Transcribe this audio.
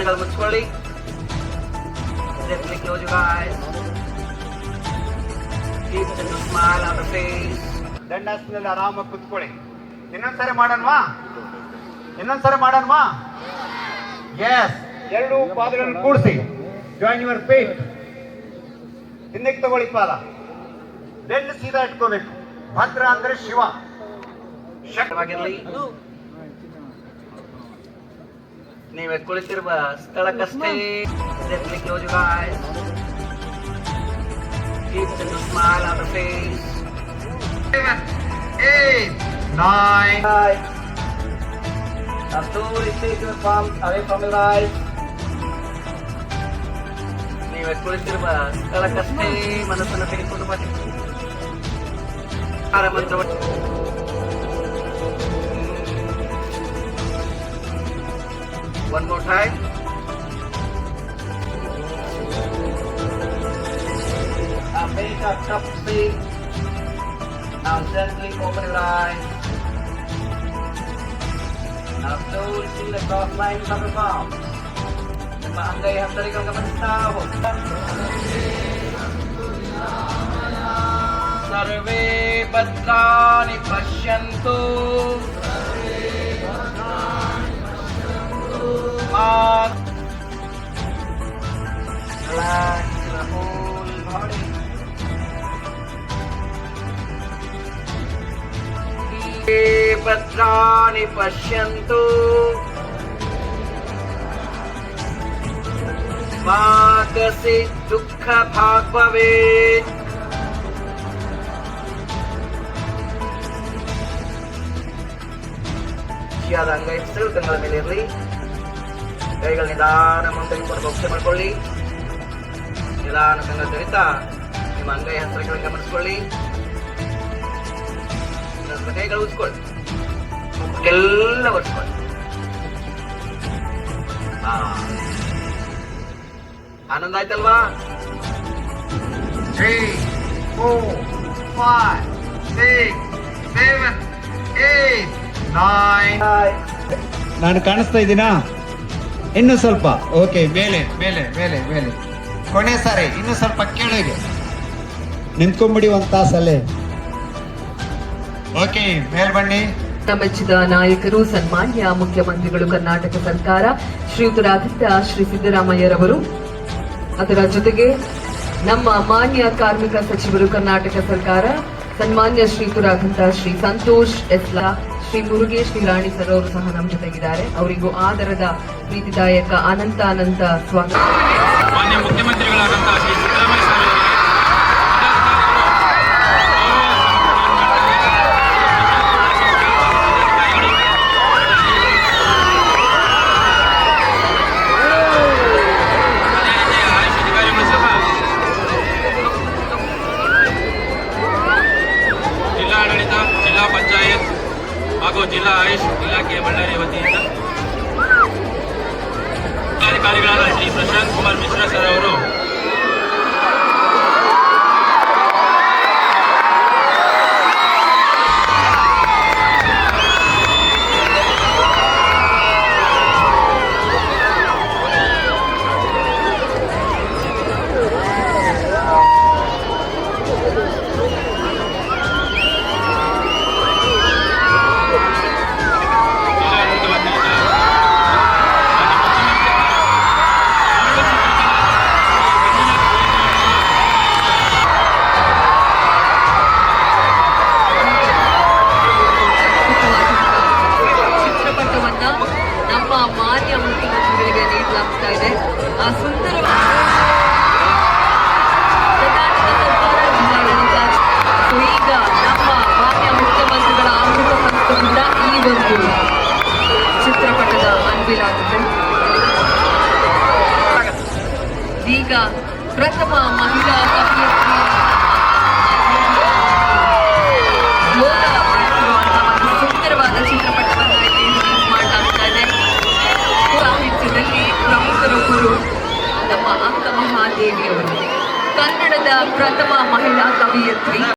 ಕಣ್ಣುಗಳು ಮುಚ್ಕೊಳ್ಳಿ. Definitely close your eyes. Keep a little smile on the face. ದಂಡಾಸನದಲ್ಲಿ ಆರಾಮಾಗಿ ಕುತ್ಕೊಳ್ಳಿ. ಇನ್ನೊಂದ್ಸರಿ ಮಾಡೋಣವಾ? ಇನ್ನೊಂದ್ಸರಿ ಮಾಡೋಣವಾ? ಎಸ್. ಎರಡು ಪಾದಗಳನ್ನು ಕೂಡಿಸಿ. Join your feet. ಹಿಂದಕ್ಕೆ ತಗೊಳ್ಳಿ ಪಾದ. ಬೆನ್ನು ಸೀದಾ ಇಟ್ಕೋಬೇಕು. ಭದ್ರ ಅಂದ್ರೆ ಶಿವ. ಶಕ್ತವಾಗಿರ್ಲಿ. ನೀವೇ ಕುಳಿತಿರುವ ಸ್ಥಳಕ್ಕಷ್ಟೇ. Definitely close your eyes. Keep a little smile on the face. 7, 8, 9. Now slowly take your palms away from your eyes. ನೀವೇ ಕುಳಿತಿರುವ ಸ್ಥಳಕ್ಕಷ್ಟೇ ಮನಸ್ಸನ್ನು ತೆಗೆದುಕೊಂಡು ಬನ್ನಿ. ಮಂತ್ರವನ್ನು one more time. Now make a cup seat. Now gently open your eyes. Now slowly see the cross lines of your palm. ನಿಮ್ಮ ಅಂಗೈ ಹಸ್ತರಿಗಳು ಗಮನಿಸ್ತಾ ಹೋಗಿ. ಸರ್ವೇ ಭದ್ರಾಣಿ ಪಶ್ಯಂತು. Relax the whole body. Bhadrani pashyantu. Ma kasit dukkha bhag bhavet. ಶಿಯಾದ ಅಂಗೈ ಹೆಸರು ಕಣ್ಣುಗಳ ಮೇಲೆ ಇರಲಿ. ಕೈಗಳು ನಿಧಾನ ಮುಂದೆ ಭಕ್ಷ್ಯ ಮಾಡ್ಕೊಳ್ಳಿ. ನಿಧಾನ ಕಣ್ಣು ತೆರಿತಾ ನಿಮ್ಮ ಅಂಗೈ ಹಸ್ತಗಳನ್ನು ಗಮನಿಸ್ಕೊಳ್ಳಿ. ಕೈಗಳು ಉಜ್ಕೊಳ್ಳಿ. ಎಲ್ಲ ಒರೆಸ್ಕೊಳ್ಳಿ. ಆನಂದ ಆಯ್ತಲ್ವಾ? 3, 4, 5, 6, 7, 8, 9. ನಾನು ಕಾಣಿಸ್ತಾ ಇದ್ದೀನಾ? ಇನ್ನು ಸ್ವಲ್ಪ. ಓಕೆ, ಮೇಲೆ ಮೇಲೆ ಮೇಲೆ ಮೇಲೆ. ಕೊನೆ ಸಾರಿ ಇನ್ನು ಸ್ವಲ್ಪ ಕೆಳಗೆ ನಿಂತ್ಕೊಂಡ್ಬಿಡಿ ಒಂದು ತಾಸಲ್ಲೇ. ಓಕೆ, ಮೇಲ್ ಬನ್ನಿ. ಮೆಚ್ಚಿದ ನಾಯಕರು, ಸನ್ಮಾನ್ಯ ಮುಖ್ಯಮಂತ್ರಿಗಳು, ಕರ್ನಾಟಕ ಸರ್ಕಾರ, ಶ್ರೀಯುತರಾದಂಥ ಶ್ರೀ ಸಿದ್ದರಾಮಯ್ಯರವರು, ಅದರ ಜೊತೆಗೆ ನಮ್ಮ ಮಾನ್ಯ ಕಾರ್ಮಿಕ ಸಚಿವರು, ಕರ್ನಾಟಕ ಸರ್ಕಾರ, ಸನ್ಮಾನ್ಯ ಶ್ರೀಯುತರಾದಂಥ ಶ್ರೀ ಸಂತೋಷ್ ಎಸ್ಲಾ, ಶ್ರೀ ಮುರುಗೇಶ್ ನಿರಾಣಿ ಸರ್ ಅವರು ಸಹ ನಮ್ಮ ಜೊತೆಗಿದ್ದಾರೆ. ಅವರಿಗೂ ಆದರದ ಪ್ರೀತಿದಾಯಕ ಅನಂತ ಸ್ವಾಗತ. ಮಾನ್ಯ ಮುಖ್ಯಮಂತ್ರಿಗಳಾದಂತಹ ಶ್ರೀ ಸಿದ್ದರಾಮಯ್ಯ ಜಿಲ್ಲಾಡಳಿತ, ಜಿಲ್ಲಾ ಪಂಚಾಯತ್ ಹಾಗೂ ಜಿಲ್ಲಾ ಆಯುಷ್ ಇಲಾಖೆಯ ಬಳ್ಳಾರಿ ವತಿಯಿಂದ ಅಧಿಕಾರಿಗಳಾದ ಶ್ರೀ ಪ್ರಶಾಂತ್ ಕುಮಾರ್ ಮಿಶ್ರಾ ಸರ್ ಅವರು ಮಾನ್ಯ ಮುಖ್ಯಮಂತ್ರಿಗಳಿಗೆ ನೀಡಲಾಗ್ತಾ ಇದೆ. ಆ ಸುಂದರ ಕರ್ನಾಟಕ ಸರ್ಕಾರ, ಜಿಲ್ಲಾಡಳಿತ, ಈಗ ನಮ್ಮ ಮಾನ್ಯ ಮುಖ್ಯಮಂತ್ರಿಗಳ ಆಡಳಿತ ಸಂಸ್ಥೆಯಿಂದ ಈ ಒಂದು ಚಿತ್ರಪಟದ ಅನ್ವಿಲಾಗಿದೆ. ಈಗ ಪ್ರಥಮ ಮಹಿಳಾ ಅಭ್ಯರ್ಥಿ ಸುಂದರವಾದ ಚಿತ್ರಪಟವನ್ನು ರಿಲೀಸ್ ಮಾಡಲಾಗ್ತಾ ಇದೆ. ಸಾಹಿತ್ಯದಲ್ಲಿ ಪ್ರಮುಖರೊಬ್ಬರು ನಮ್ಮ ಅಂಕ ಮಹಾದೇವಿಯವರು, ಕನ್ನಡದ ಪ್ರಥಮ ಮಹಿಳಾ ಕವಿಯತ್ರಿ.